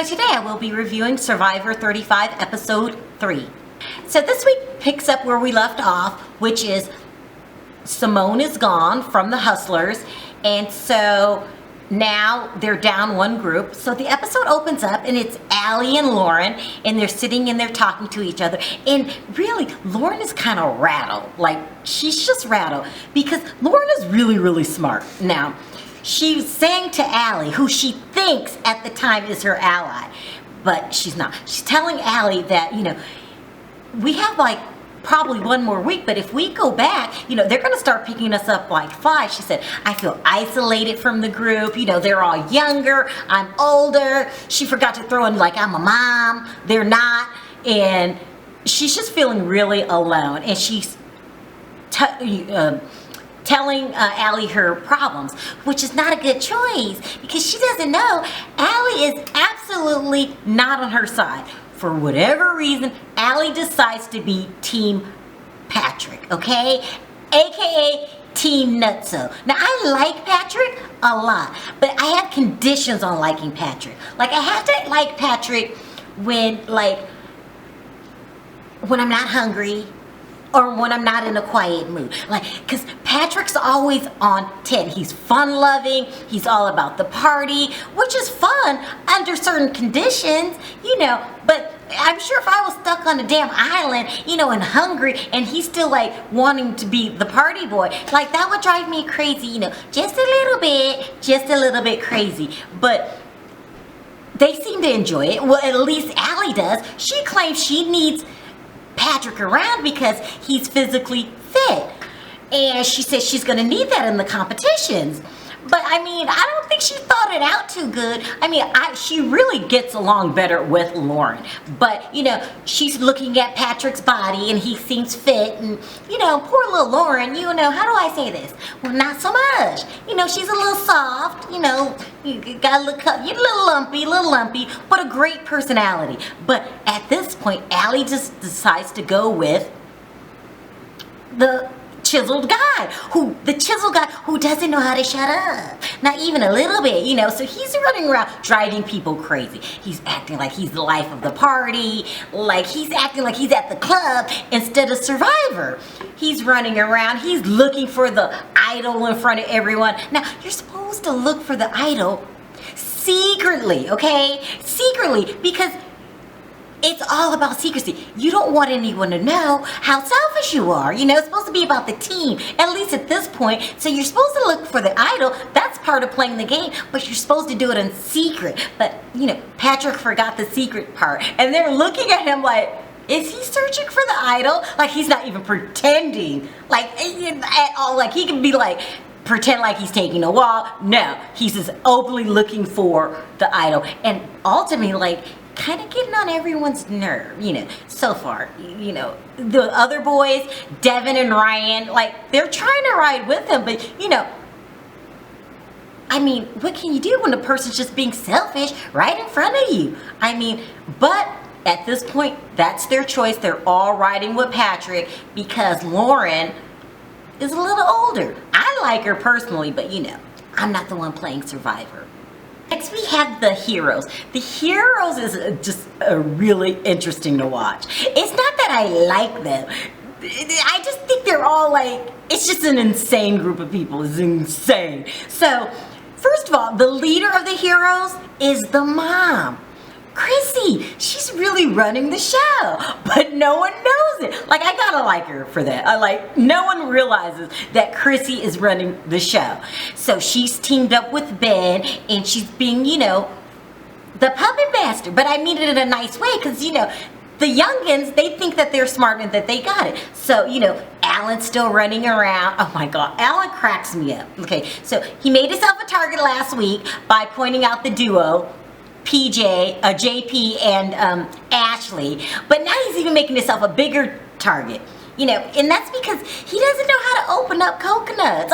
So today I will be reviewing Survivor 35 Episode 3. So this week picks up where we left off, which is Simone is gone from the Hustlers, and so now they're down one group. So the episode opens up and it's Allie and Lauren, and they're sitting and they're talking to each other. And really, Lauren is kind of rattled. Like, she's just rattled because Lauren is really, really smart. Now, she's saying to Allie, who she thinks at the time is her ally, but she's not. She's telling Allie that, we have like probably one more week, but if we go back, they're going to start picking us up like flies. She said, I feel isolated from the group. They're all younger. I'm older. She forgot to throw in like, I'm a mom. They're not. And she's just feeling really alone. And she's telling Allie her problems, which is not a good choice because she doesn't know Allie is absolutely not on her side. For whatever reason, Allie decides to be Team Patrick, okay? AKA Team Nutso. Now, I like Patrick a lot, but I have conditions on liking Patrick. Like, I have to like Patrick when I'm not hungry, or when I'm not in a quiet mood. Because Patrick's always on 10. He's fun-loving. He's all about the party, which is fun under certain conditions, But I'm sure if I was stuck on a damn island, and hungry, and he's still, wanting to be the party boy, that would drive me crazy, just a little bit crazy. But they seem to enjoy it. Well, at least Allie does. She claims she needs Patrick around because he's physically fit, and she says she's going to need that in the competitions. But I don't think she thought it out too good. She really gets along better with Lauren, but she's looking at Patrick's body and he seems fit, and poor little Lauren, how do I say this? Well, not so much. She's a little soft, you got a little lumpy, but a great personality. But at this point, Allie just decides to go with the chiseled guy who doesn't know how to shut up, not even a little bit, so he's running around driving people crazy. He's acting like he's the life of the party, like he's acting like he's at the club instead of Survivor. He's running around, he's looking for the idol in front of everyone. Now, you're supposed to look for the idol secretly, okay? Secretly, because it's all about secrecy. You don't want anyone to know how selfish you are. It's supposed to be about the team, at least at this point. So you're supposed to look for the idol. That's part of playing the game, but you're supposed to do it in secret. But, Patrick forgot the secret part. And they're looking at him like, is he searching for the idol? Like, he's not even pretending, at all. Like, he can be pretend like he's taking a walk. No, he's just openly looking for the idol. And ultimately, kind of getting on everyone's nerve, so far, the other boys, Devin and Ryan, they're trying to ride with him, but, what can you do when a person's just being selfish right in front of you? But at this point, that's their choice. They're all riding with Patrick because Lauren is a little older. I like her personally, but, I'm not the one playing Survivor. Next, we have the heroes. The heroes is just really interesting to watch. It's not that I like them. I just think they're all it's just an insane group of people. It's insane. So, first of all, the leader of the heroes is the mom. Chrissy, she's really running the show, but no one knows it. I gotta like her for that. No one realizes that Chrissy is running the show. So she's teamed up with Ben, and she's being, the puppet master. But I mean it in a nice way, because, the youngins, they think that they're smart and that they got it. So, Alan's still running around. Oh my God, Alan cracks me up. Okay, so he made himself a target last week by pointing out the duo, JP and Ashley, but now he's even making himself a bigger target, and that's because he doesn't know how to open up coconuts.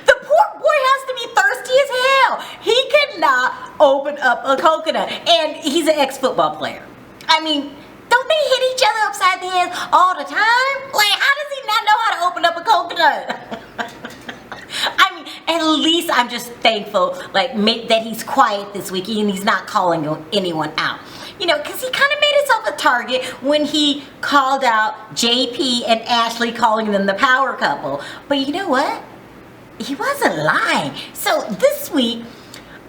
The poor boy has to be thirsty as hell. He cannot open up a coconut, and he's an ex-football player. Don't they hit each other upside the head all the time? How does he not know how to open up a coconut? at least I'm just thankful, like, that he's quiet this week and he's not calling anyone out. You know, because he kind of made himself a target when he called out JP and Ashley, calling them the power couple. But you know what? He wasn't lying. So this week,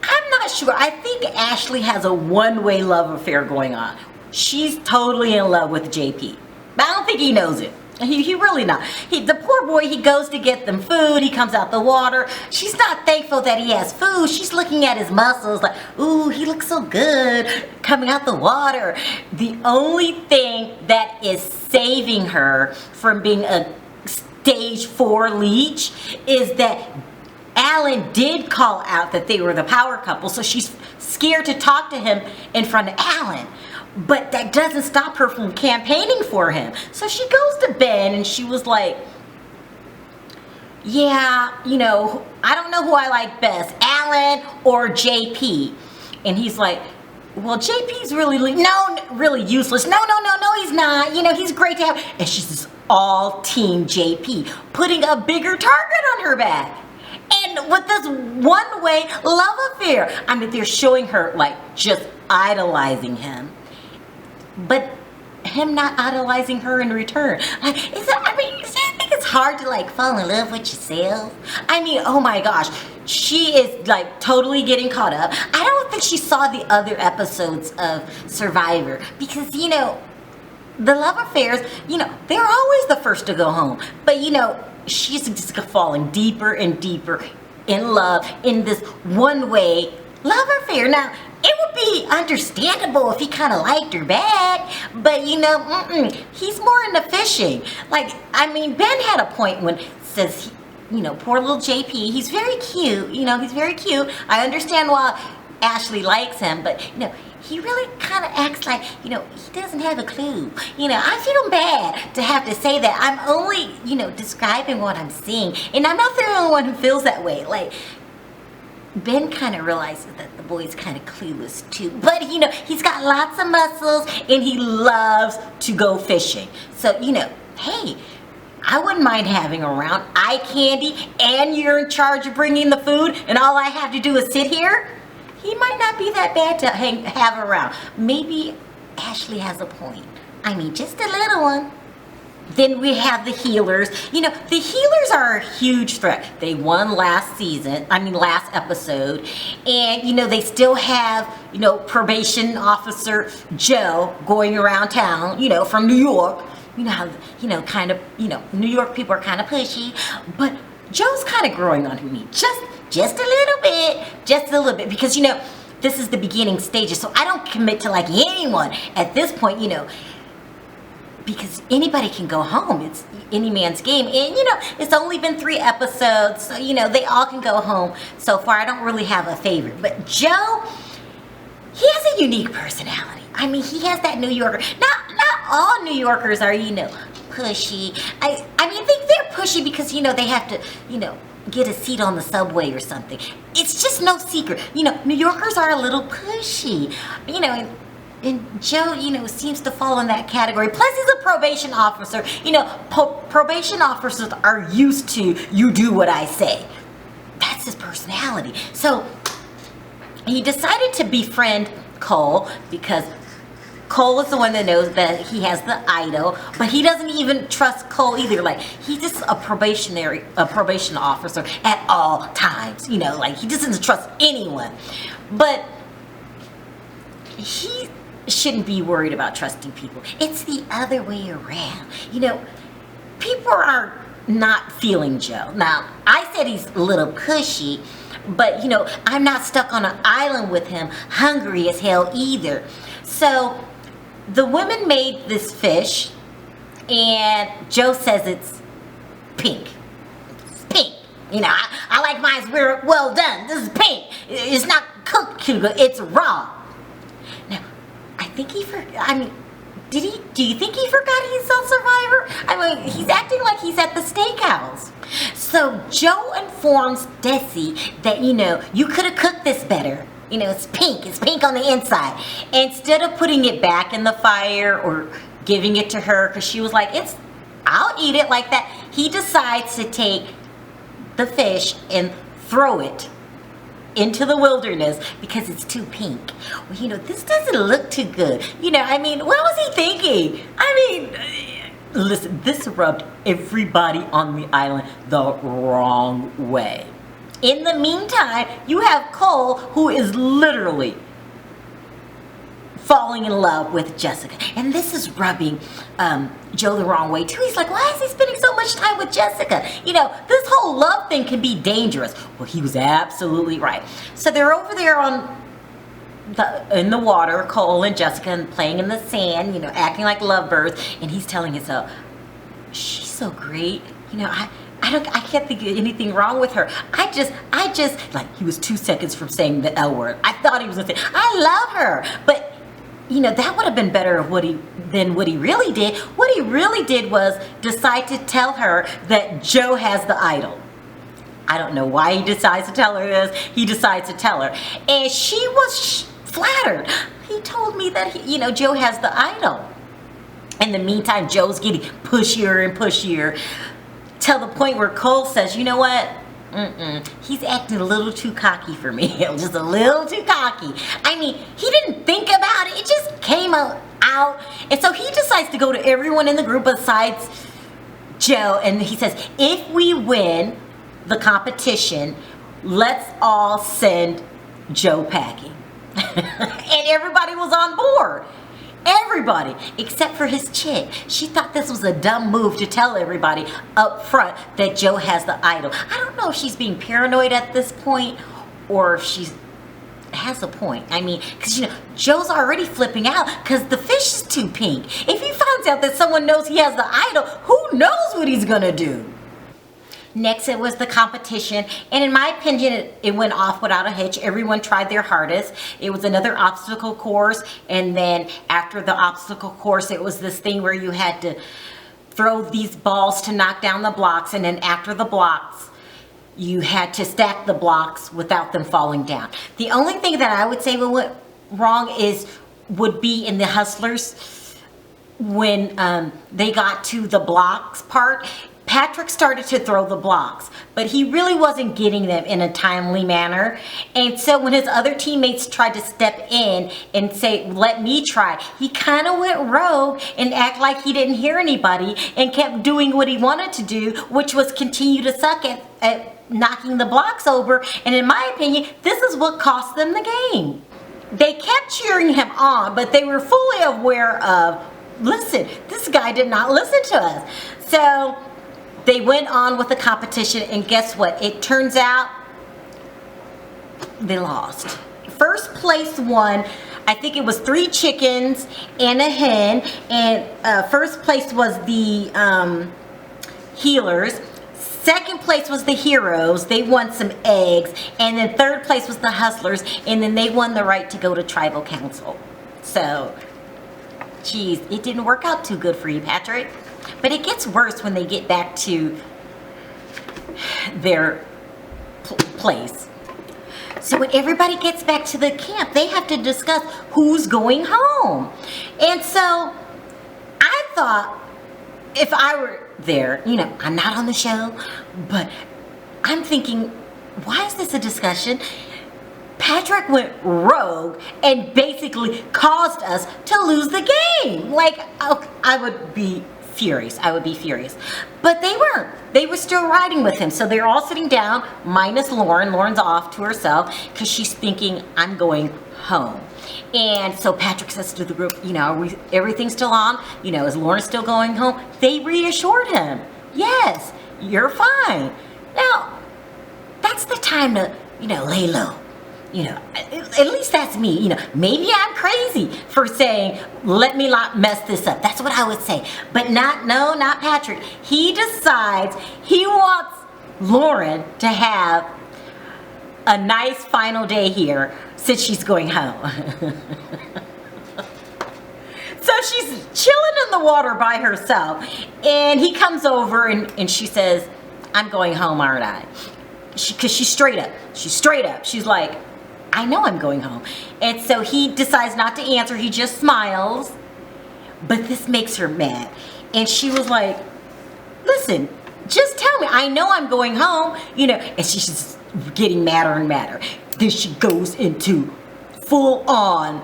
I'm not sure. I think Ashley has a one-way love affair going on. She's totally in love with JP. But I don't think he knows it. He really not. The poor boy, he goes to get them food. He comes out the water. She's not thankful that he has food. She's looking at his muscles like, ooh, he looks so good coming out the water. The only thing that is saving her from being a stage 4 leech is that Alan did call out that they were the power couple, so she's scared to talk to him in front of Alan. But that doesn't stop her from campaigning for him. So she goes to Ben and she was like, yeah, you know, I don't know who I like best, Alan or JP. And he's like, well, JP's really useless. No, he's not. You know, he's great to have. And she's just all team JP, putting a bigger target on her back. And with this one-way love affair, I mean, they're showing her like just idolizing him. But him not idolizing her in return. Like, I think it's hard to like fall in love with yourself. I mean, oh my gosh, she is like totally getting caught up. I don't think she saw the other episodes of Survivor because, you know, the love affairs, you know, they're always the first to go home. But, you know, she's just falling deeper and deeper in love in this one-way love affair. Now, it would be understandable if he kind of liked her back, but you know, he's more into fishing. Like, I mean, Ben had a point when says, you know, poor little JP, he's very cute, you know, he's very cute. I understand why Ashley likes him, but, you know, he really kind of acts like, you know, he doesn't have a clue. You know, I feel bad to have to say that. I'm only, you know, describing what I'm seeing, and I'm not the only one who feels that way. Like, Ben kind of realizes that the boy's kind of clueless too. But, you know, he's got lots of muscles and he loves to go fishing. So, you know, hey, I wouldn't mind having around eye candy and you're in charge of bringing the food and all I have to do is sit here. He might not be that bad to have around. Maybe Ashley has a point. I mean, just a little one. Then we have the healers. You know, the healers are a huge threat. They won last episode. And, you know, they still have, you know, probation officer Joe going around town, you know, from New York. You know how, you know, kind of, you know, New York people are kind of pushy. But Joe's kind of growing on me. Just a little bit. Because, you know, this is the beginning stages. So I don't commit to like anyone at this point, you know. Because anybody can go home. It's any man's game. And, you know, it's only been 3 episodes. So, you know, they all can go home. So far, I don't really have a favorite. But Joe, he has a unique personality. I mean, he has that New Yorker. Not all New Yorkers are, you know, pushy. I mean, they're pushy because, you know, they have to, you know, get a seat on the subway or something. It's just no secret. You know, New Yorkers are a little pushy. You know, and Joe, you know, seems to fall in that category. Plus, he's a probation officer. You know, probation officers are used to, you do what I say. That's his personality. So, he decided to befriend Cole because Cole is the one that knows that he has the idol, but he doesn't even trust Cole either. Like, he's just a probation officer at all times. You know, like, he just doesn't trust anyone. But he shouldn't be worried about trusting people. It's the other way around. You know, people are not feeling Joe. Now, I said he's a little pushy, but, you know, I'm not stuck on an island with him, hungry as hell either. So, the women made this fish, and Joe says it's pink. It's pink. You know, I like mine well done. This is pink. It's not cooked too good. It's raw. Now, I think he forgot. I mean, do you think he forgot he's on Survivor? I mean, he's acting like he's at the steakhouse. So Joe informs Desi that, you know, you could have cooked this better. You know, it's pink on the inside. Instead of putting it back in the fire or giving it to her, because she was like, I'll eat it like that. He decides to take the fish and throw it into the wilderness because it's too pink. Well, this doesn't look too good. I mean, what was he thinking? I mean, listen, this rubbed everybody on the island the wrong way. In the meantime, you have Cole, who is literally falling in love with Jessica. And this is rubbing Joe the wrong way too. He's like, why is he spending so much time with Jessica? This whole love thing can be dangerous. Well, he was absolutely right. So they're over there in the water, Cole and Jessica, and playing in the sand, acting like lovebirds. And he's telling himself, she's so great. I can't think of anything wrong with her. I just, like, he was 2 seconds from saying the L word. I thought he was gonna say, I love her. But that would have been better than what he really did. What he really did was decide to tell her that Joe has the idol. I don't know why he decides to tell her this. He decides to tell her. And she was flattered. He told me that, Joe has the idol. In the meantime, Joe's getting pushier and pushier till the point where Cole says, you know what? He's acting a little too cocky for me. Just a little too cocky. I mean, he didn't think about it. It just came out. And so he decides to go to everyone in the group besides Joe. And he says, if we win the competition, let's all send Joe packing. And everybody was on board. Everybody, except for his chick. She thought this was a dumb move to tell everybody up front that Joe has the idol. I don't know if she's being paranoid at this point or if she has a point. I mean, because Joe's already flipping out because the fish is too pink. If he finds out that someone knows he has the idol, who knows what he's gonna do? Next, it was the competition, and in my opinion, it went off without a hitch. Everyone tried their hardest. It was another obstacle course, and then after the obstacle course, it was this thing where you had to throw these balls to knock down the blocks, and then after the blocks, you had to stack the blocks without them falling down. The only thing that I would say went wrong would be in the Hustlers when they got to the blocks part. Patrick started to throw the blocks, but he really wasn't getting them in a timely manner. And so when his other teammates tried to step in and say, let me try, he kind of went rogue and act like he didn't hear anybody and kept doing what he wanted to do, which was continue to suck at knocking the blocks over. And in my opinion, this is what cost them the game. They kept cheering him on, but they were fully aware of, listen, this guy did not listen to us. So they went on with the competition, and guess what? It turns out they lost. First place won, I think it was 3 chickens and a hen, and first place was the healers. Second place was the heroes. They won some eggs, and then third place was the hustlers, and then they won the right to go to tribal council. So, geez, it didn't work out too good for you, Patrick. But it gets worse when they get back to their place. So when everybody gets back to the camp, they have to discuss who's going home. And so I thought, if I were there, I'm not on the show, but I'm thinking, why is this a discussion? Patrick went rogue and basically caused us to lose the game. Like, I would be furious. I would be furious. But they weren't. They were still riding with him. So they're all sitting down, minus Lauren. Lauren's off to herself because she's thinking, I'm going home. And so Patrick says to the group, everything's still on? Is Lauren still going home? They reassured him, yes, you're fine. Now, that's the time to, lay low. At least that's me. Maybe I'm crazy for saying, let me not mess this up. That's what I would say. But not Patrick. He decides he wants Lauren to have a nice final day here since she's going home. So she's chilling in the water by herself. And he comes over and she says, I'm going home, aren't I? Because she's straight up. She's like, I know I'm going home. And so he decides not to answer. He just smiles. But this makes her mad. And she was like, listen, just tell me. I know I'm going home. And she's getting madder and madder. Then she goes into full on,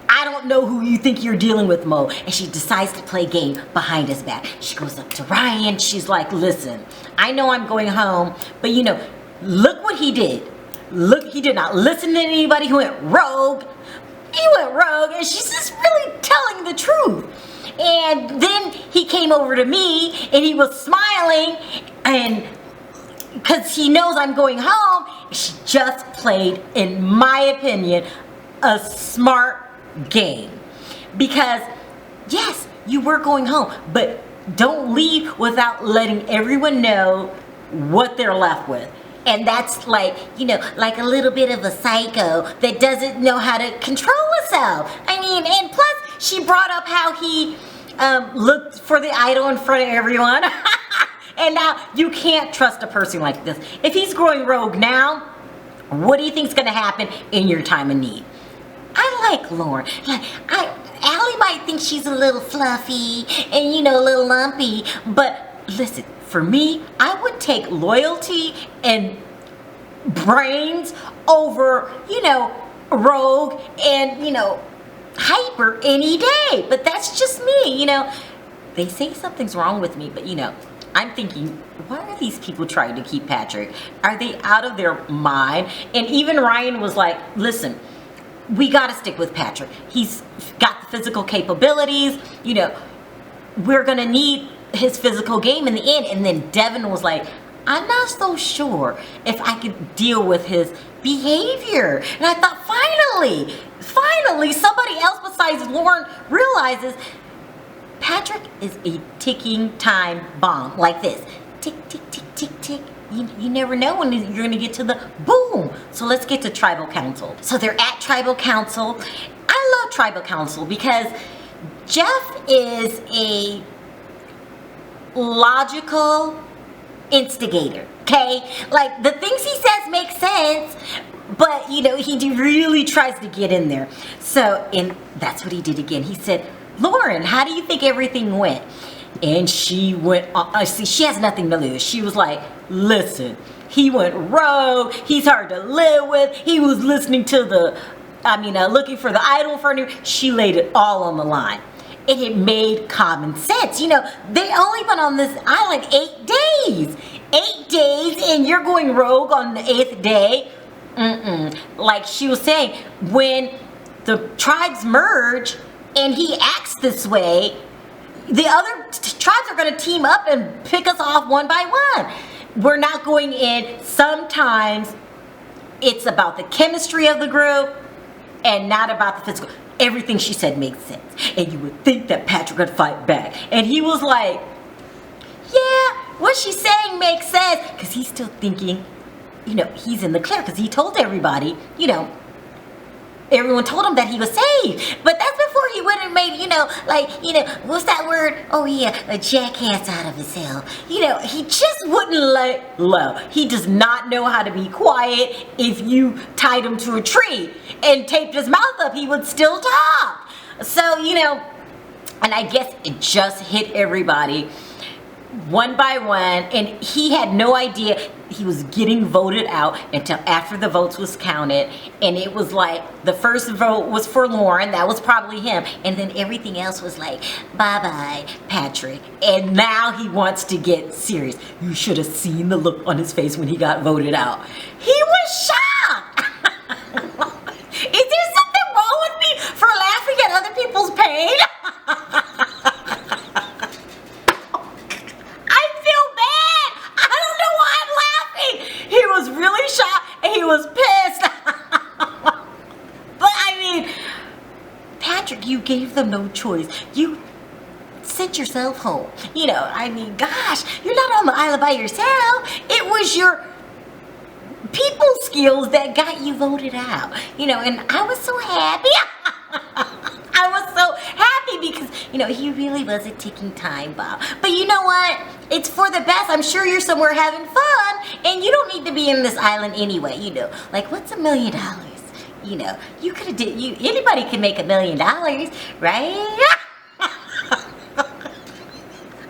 I don't know who you think you're dealing with, Mo. And she decides to play a game behind his back. She goes up to Ryan. She's like, listen, I know I'm going home, but look what he did. Look, he did not listen to anybody. He went rogue. And she's just really telling the truth. And then he came over to me and he was smiling, and because he knows I'm going home. She just played, in my opinion, a smart game. Because yes, you were going home, but don't leave without letting everyone know what they're left with. And that's like a little bit of a psycho that doesn't know how to control herself. I mean, and plus she brought up how he looked for the idol in front of everyone. And now you can't trust a person like this. If he's growing rogue now, what do you think's gonna happen in your time of need? I like Lauren. Allie might think she's a little fluffy and a little lumpy, but listen, for me, I would take loyalty and brains over, rogue and, hyper any day. But that's just me, They say something's wrong with me, but, I'm thinking, why are these people trying to keep Patrick? Are they out of their mind? And even Ryan was like, listen, we got to stick with Patrick. He's got the physical capabilities, we're going to need his physical game in the end. And then Devin was like, I'm not so sure if I could deal with his behavior. And I thought, finally, somebody else besides Lauren realizes Patrick is a ticking time bomb like this. Tick, tick, tick, tick, tick. You never know when you're going to get to the boom. So let's get to Tribal Council. So they're at Tribal Council. I love Tribal Council because Jeff is a logical instigator, okay? Like, the things he says make sense, but, he really tries to get in there. So, and that's what he did again. He said, Lauren, how do you think everything went? And she went, see, she has nothing to lose. She was like, listen, he went rogue. He's hard to live with. He was listening to looking for the idol for him. She laid it all on the line. And it made common sense. They only went on this island 8 days. 8 days, and you're going rogue on the 8th day. Like she was saying, when the tribes merge and he acts this way, the other tribes are going to team up and pick us off one by one. We're not going in. Sometimes it's about the chemistry of the group and not about the physical. Everything she said made sense. And you would think that Patrick would fight back. And he was like, yeah, what she's saying makes sense. Because he's still thinking, he's in the clear. Because he told everybody, everyone told him that he was saved. But that's before he went and made, what's that word? Oh yeah, a jackass out of himself. He just wouldn't let low. He does not know how to be quiet. If you tied him to a tree and taped his mouth up, he would still talk. So, and I guess it just hit everybody one by one, and he had no idea he was getting voted out until after the votes was counted. And it was like the first vote was for Lauren, that was probably him, and then everything else was like, bye-bye Patrick. And now he wants to get serious. You should have seen the look on his face when he got voted out. He was shocked. Is there something wrong with me for laughing at other people's pain? Was pissed. But I mean, Patrick, you gave them no choice. You sent yourself home. Gosh, you're not on the island by yourself. It was your people skills that got you voted out. And I was so happy. I was so happy because, he really was a ticking time bomb. But you know what? It's for the best. I'm sure you're somewhere having fun, and you don't need to be in this island anyway, Like, what's $1 million? You could have anybody can make $1 million, right?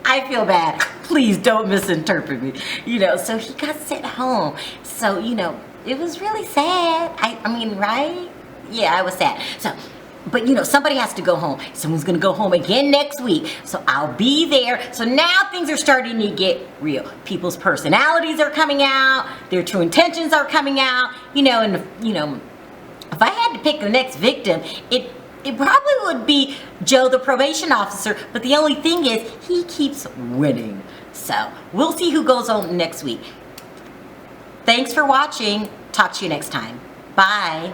I feel bad. Please don't misinterpret me. So he got sent home. So, it was really sad. I mean, right? Yeah, I was sad. So, but somebody has to go home. Someone's gonna go home again next week. So I'll be there. So now things are starting to get real. People's personalities are coming out. Their true intentions are coming out. And if I had to pick the next victim, it probably would be Joe, the probation officer. But the only thing is, he keeps winning. So we'll see who goes home next week. Thanks for watching. Talk to you next time. Bye.